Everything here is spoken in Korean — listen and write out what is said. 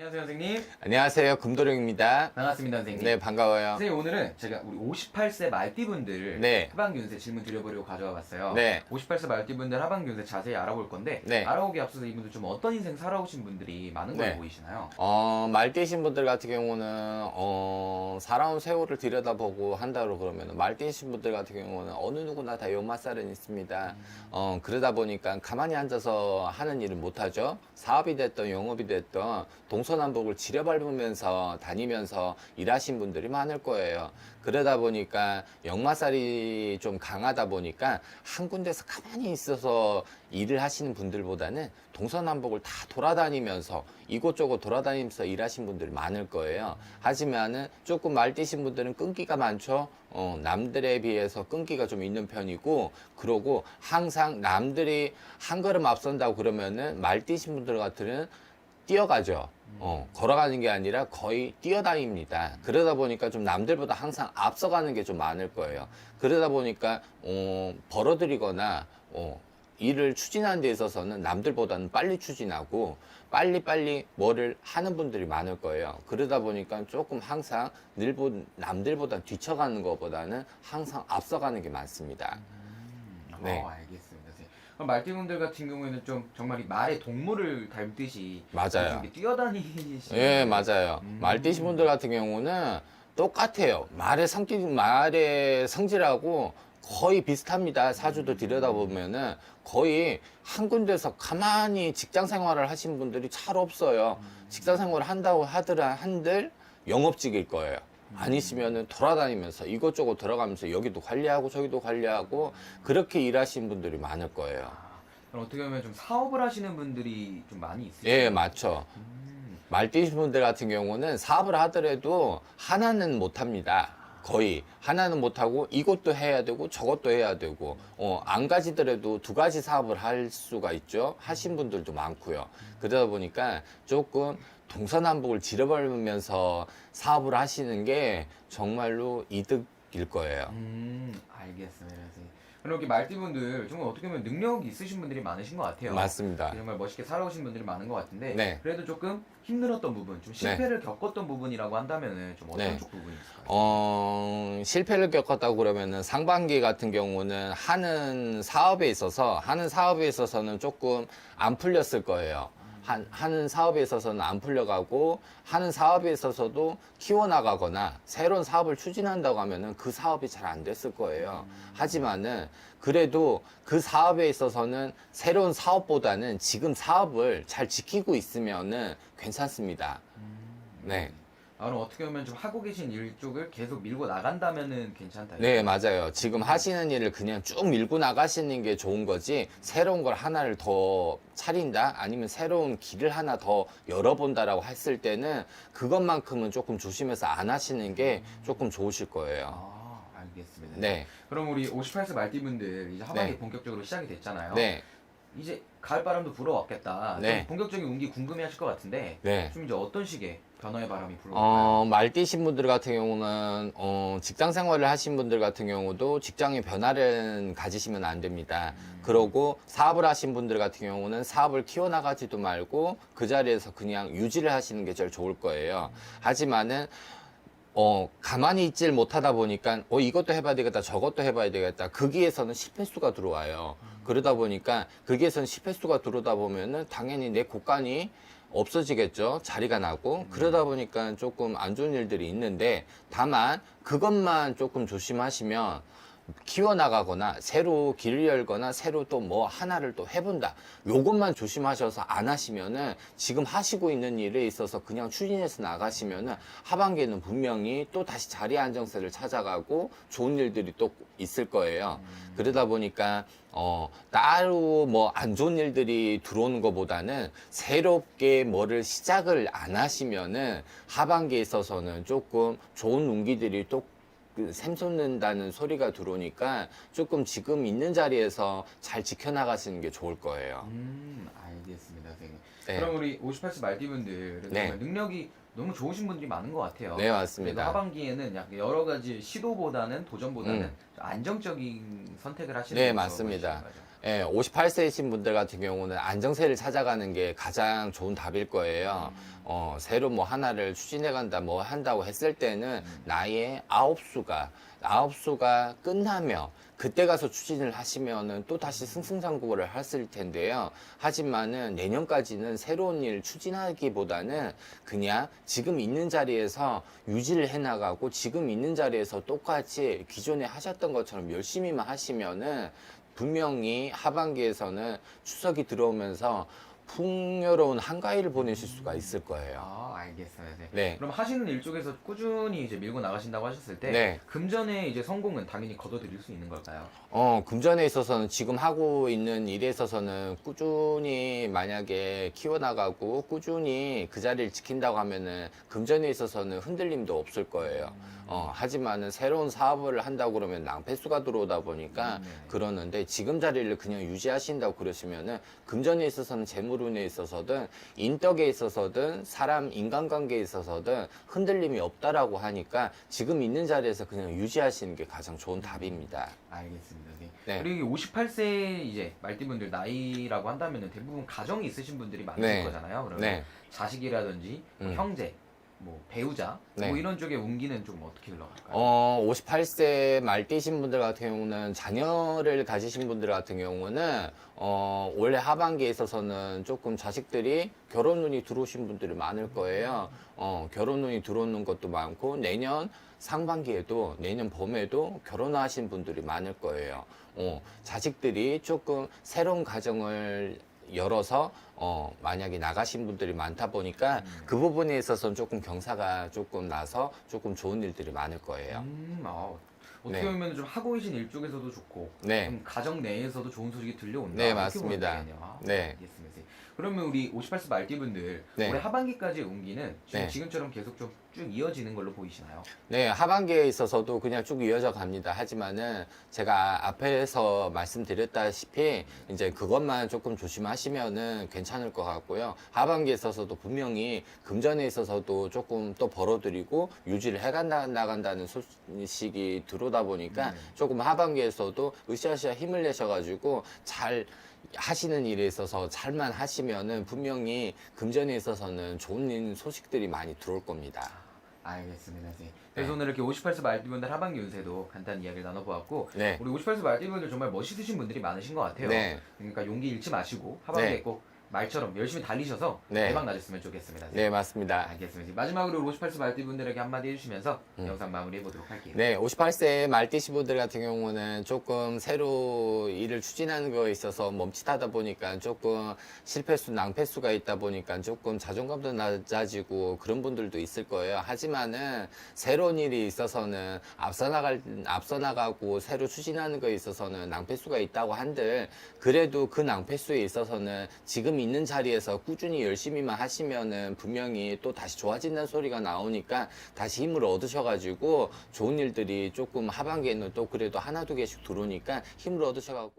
안녕하세요, 선생님. 안녕하세요. 금도령입니다. 반갑습니다, 선생님. 네, 반가워요. 선생님, 오늘은 제가 우리 58세 말띠분들 네. 하반기운세 질문 드려보려고 가져와 봤어요. 네. 58세 말띠분들 하반기운세 자세히 알아볼 건데, 네. 알아보기 앞서서 이분들 좀 어떤 인생 살아오신 분들이 많은 걸로 네. 보이시나요? 말띠신 분들 같은 경우는, 살아온 세월을 들여다보고 한다고 그러면, 말띠신 분들 같은 경우는 어느 누구나 다 연마살은 있습니다. 그러다 보니까 가만히 앉아서 하는 일을 못하죠. 사업이 됐든 영업이 됐든 동서남북을 지려밟으면서 다니면서 일하신 분들이 많을 거예요. 그러다 보니까 역마살이 좀 강하다 보니까 한 군데서 가만히 있어서 일을 하시는 분들보다는 동서남북을 다 돌아다니면서 이곳저곳 돌아다니면서 일하신 분들이 많을 거예요. 하지만은 조금 말띠신 분들은 끈기가 많죠. 남들에 비해서 끈기가 좀 있는 편이고, 그러고 항상 남들이 한 걸음 앞선다고 그러면은 말띠신 분들 같은 뛰어가죠. 걸어가는 게 아니라 거의 뛰어다닙니다. 그러다 보니까 좀 남들보다 항상 앞서가는 게 좀 많을 거예요. 그러다 보니까 벌어들이거나 일을 추진하는 데 있어서는 남들보다는 빨리 추진하고 빨리빨리 뭐를 하는 분들이 많을 거예요. 그러다 보니까 조금 항상 남들보다 뒤쳐가는 것보다는 항상 앞서가는 게 많습니다. 네. 알겠습니다, 선생님. 그럼 말띠분들 같은 경우에는 좀 정말 이 말의 동물을 닮듯이 맞아요. 이렇게 뛰어다니시는 예, 맞아요. 말띠신 분들 같은 경우는 똑같아요. 말의 성질하고 거의 비슷합니다. 사주도 들여다보면은 거의 한 군데서 가만히 직장 생활을 하신 분들이 잘 없어요. 직장 생활을 한다고 한들 영업직일 거예요. 아니시면은 돌아다니면서 이것저것 들어가면서 여기도 관리하고 저기도 관리하고 그렇게 일하시는 분들이 많을 거예요. 그럼 어떻게 보면 좀 사업을 하시는 분들이 좀 많이 있으세요? 예, 맞죠. 말띠신 분들 같은 경우는 사업을 하더라도 하나는 못합니다. 거의 하나는 못하고 이것도 해야 되고 저것도 해야 되고 안 가지더라도 두 가지 사업을 할 수가 있죠. 하신 분들도 많고요. 그러다 보니까 조금 동서남북을 지려밟으면서 사업을 하시는 게 정말로 이득일 거예요. 알겠습니다, 선생님. 그럼 여기 말띠분들 정말 어떻게 보면 능력이 있으신 분들이 많으신 것 같아요. 맞습니다. 정말 멋있게 살아오신 분들이 많은 것 같은데, 네. 그래도 조금 힘들었던 부분, 좀 실패를 겪었던 부분이라고 한다면은 좀 어떤 네. 쪽 부분이 있을까요? 실패를 겪었다고 그러면은 상반기 같은 경우는 하는 사업에 있어서는 조금 안 풀렸을 거예요. 하는 사업에 있어서는 안 풀려가고, 하는 사업에 있어서도 키워나가거나 새로운 사업을 추진한다고 하면은 그 사업이 잘 안 됐을 거예요. 하지만은 그래도 그 사업에 있어서는 새로운 사업보다는 지금 사업을 잘 지키고 있으면은 괜찮습니다. 네. 그럼 어떻게 보면 좀 하고 계신 일 쪽을 계속 밀고 나간다면은 괜찮다. 네, 맞아요. 지금 하시는 일을 그냥 쭉 밀고 나가시는 게 좋은 거지, 새로운 걸 하나를 더 차린다? 아니면 새로운 길을 하나 더 열어본다라고 했을 때는 그것만큼은 조금 조심해서 안 하시는 게 조금 좋으실 거예요. 알겠습니다. 네. 그럼 우리 58세 말띠분들 이제 하반기 네. 본격적으로 시작이 됐잖아요. 네. 이제 가을바람도 불어왔겠다. 네. 좀 본격적인 운기 궁금해하실 것 같은데, 네. 좀 이제 어떤 식의 변화의 바람이 불어올까요? 말띠신 분들 같은 경우는, 직장 생활을 하신 분들 같은 경우도 직장의 변화를 가지시면 안 됩니다. 그러고 사업을 하신 분들 같은 경우는 사업을 키워나가지도 말고 그 자리에서 그냥 유지를 하시는 게 제일 좋을 거예요. 하지만은, 가만히 있질 못하다 보니까, 이것도 해봐야 되겠다, 저것도 해봐야 되겠다. 거기에서는 실패수가 들어와요. 그러다 보니까, 거기에서는 실패수가 들어오다 보면은 당연히 내 곳간이 없어지겠죠. 자리가 나고. 그러다 보니까 조금 안 좋은 일들이 있는데, 다만, 그것만 조금 조심하시면, 키워나가거나 새로 길을 열거나 새로 또 뭐 하나를 또 해본다, 요것만 조심하셔서 안 하시면은 지금 하시고 있는 일에 있어서 그냥 추진해서 나가시면은 하반기에는 분명히 또 다시 자리 안정세를 찾아가고 좋은 일들이 또 있을 거예요. 그러다 보니까 따로 뭐 안 좋은 일들이 들어오는 것보다는 새롭게 뭐를 시작을 안 하시면은 하반기에 있어서는 조금 좋은 운기들이 또 샘솟는다는 소리가 들어오니까 조금 지금 있는 자리에서 잘 지켜나가시는 게 좋을 거예요. 알겠습니다, 선생님. 네. 그럼 우리 58세 말띠분들 네. 능력이 너무 좋으신 분들이 많은 것 같아요. 네, 맞습니다. 그래도 하반기에는 약간 여러 가지 시도보다는 도전보다는 좀 안정적인 선택을 하시는 네, 게 맞습니다. 좋으신 거죠. 예, 58세이신 분들 같은 경우는 안정세를 찾아가는 게 가장 좋은 답일 거예요. 새로 뭐 하나를 추진해 간다, 뭐 한다고 했을 때는 나의 아홉수가 끝나며 그때 가서 추진을 하시면은 또 다시 승승장구를 하실 텐데요. 하지만은 내년까지는 새로운 일 추진하기보다는 그냥 지금 있는 자리에서 유지를 해 나가고 지금 있는 자리에서 똑같이 기존에 하셨던 것처럼 열심히만 하시면은 분명히 하반기에서는 추석이 들어오면서 풍요로운 한가위를 보내실 수가 있을 거예요. 아, 알겠습니다. 네. 네. 그럼 하시는 일 쪽에서 꾸준히 이제 밀고 나가신다고 하셨을 때 네. 금전의 이제 성공은 당연히 거둬들일 수 있는 걸까요? 금전에 있어서는 지금 하고 있는 일에 있어서는 꾸준히 만약에 키워나가고 꾸준히 그 자리를 지킨다고 하면은 금전에 있어서는 흔들림도 없을 거예요. 하지만은 새로운 사업을 한다고 그러면 낭패수가 들어오다 보니까 네. 그러는데 지금 자리를 그냥 유지하신다고 그러시면은 금전에 있어서는 재물운에 있어서든 인덕에 있어서든 사람 인간관계에 있어서든 흔들림이 없다라고 하니까 지금 있는 자리에서 그냥 유지하시는 게 가장 좋은 답입니다. 알겠습니다. 네. 네. 그리고 58세 이제 말띠분들 나이라고 한다면은 대부분 가정이 있으신 분들이 많으실 네. 거잖아요. 그러면 네. 자식이라든지 뭐 형제, 뭐 배우자, 네. 뭐 이런 쪽에 운기는 좀 어떻게 흘러갈까요? 58세 말띠신 분들 같은 경우는 자녀를 가지신 분들 같은 경우는 올해 하반기에 있어서는 조금 자식들이 결혼운이 들어오신 분들이 많을 거예요. 결혼운이 들어오는 것도 많고 내년 상반기에도 내년 봄에도 결혼하신 분들이 많을 거예요. 자식들이 조금 새로운 가정을 열어서 만약에 나가신 분들이 많다 보니까 그 부분에 있어서는 조금 경사가 조금 나서 조금 좋은 일들이 많을 거예요. 어떻게 네. 보면 좀 하고 계신 일 쪽에서도 좋고 네. 좀 가정 내에서도 좋은 소식이 들려온다. 네, 이렇게 맞습니다. 보면 되겠네요. 네. 알겠습니다. 그러면 우리 58세 말띠분들 네. 올해 하반기까지 운기는 네. 지금처럼 계속 좀 쭉 이어지는 걸로 보이시나요? 네, 하반기에 있어서도 그냥 쭉 이어져 갑니다. 하지만은 제가 앞에서 말씀드렸다시피 이제 그것만 조금 조심하시면은 괜찮을 것 같고요. 하반기에 있어서도 분명히 금전에 있어서도 조금 또 벌어들이고 유지를 나간다는 소식이 들어오다 보니까 조금 하반기에서도 으쌰으쌰 힘을 내셔가지고 잘 하시는 일에 있어서 잘만 하시면은 분명히 금전에 있어서는 좋은 소식들이 많이 들어올 겁니다. 알겠습니다. 네. 그래서 오늘 이렇게 58세 말띠분들 하반기 운세도 간단히 이야기를 나눠보았고 네. 우리 58세 말띠분들 정말 멋있으신 분들이 많으신 것 같아요. 네. 그러니까 용기 잃지 마시고 하반기에 네. 꼭 말처럼 열심히 달리셔서 네. 대박 나셨으면 좋겠습니다. 네, 맞습니다. 알겠습니다. 마지막으로 58세 말띠분들에게 한마디 해주시면서 영상 마무리해 보도록 할게요. 네, 58세 말띠시 분들 같은 경우는 조금 새로 일을 추진하는 거에 있어서 멈칫하다 보니까 조금 실패수, 낭패수가 있다 보니까 조금 자존감도 낮아지고 그런 분들도 있을 거예요. 하지만은 새로운 일이 있어서는 앞서 나가고 새로 추진하는 거에 있어서는 낭패수가 있다고 한들 그래도 그 낭패수에 있어서는 지금 있는 자리에서 꾸준히 열심히만 하시면은 분명히 또 다시 좋아진다는 소리가 나오니까 다시 힘을 얻으셔가지고 좋은 일들이 조금 하반기에는 또 그래도 하나 두 개씩 들어오니까 힘을 얻으셔가지고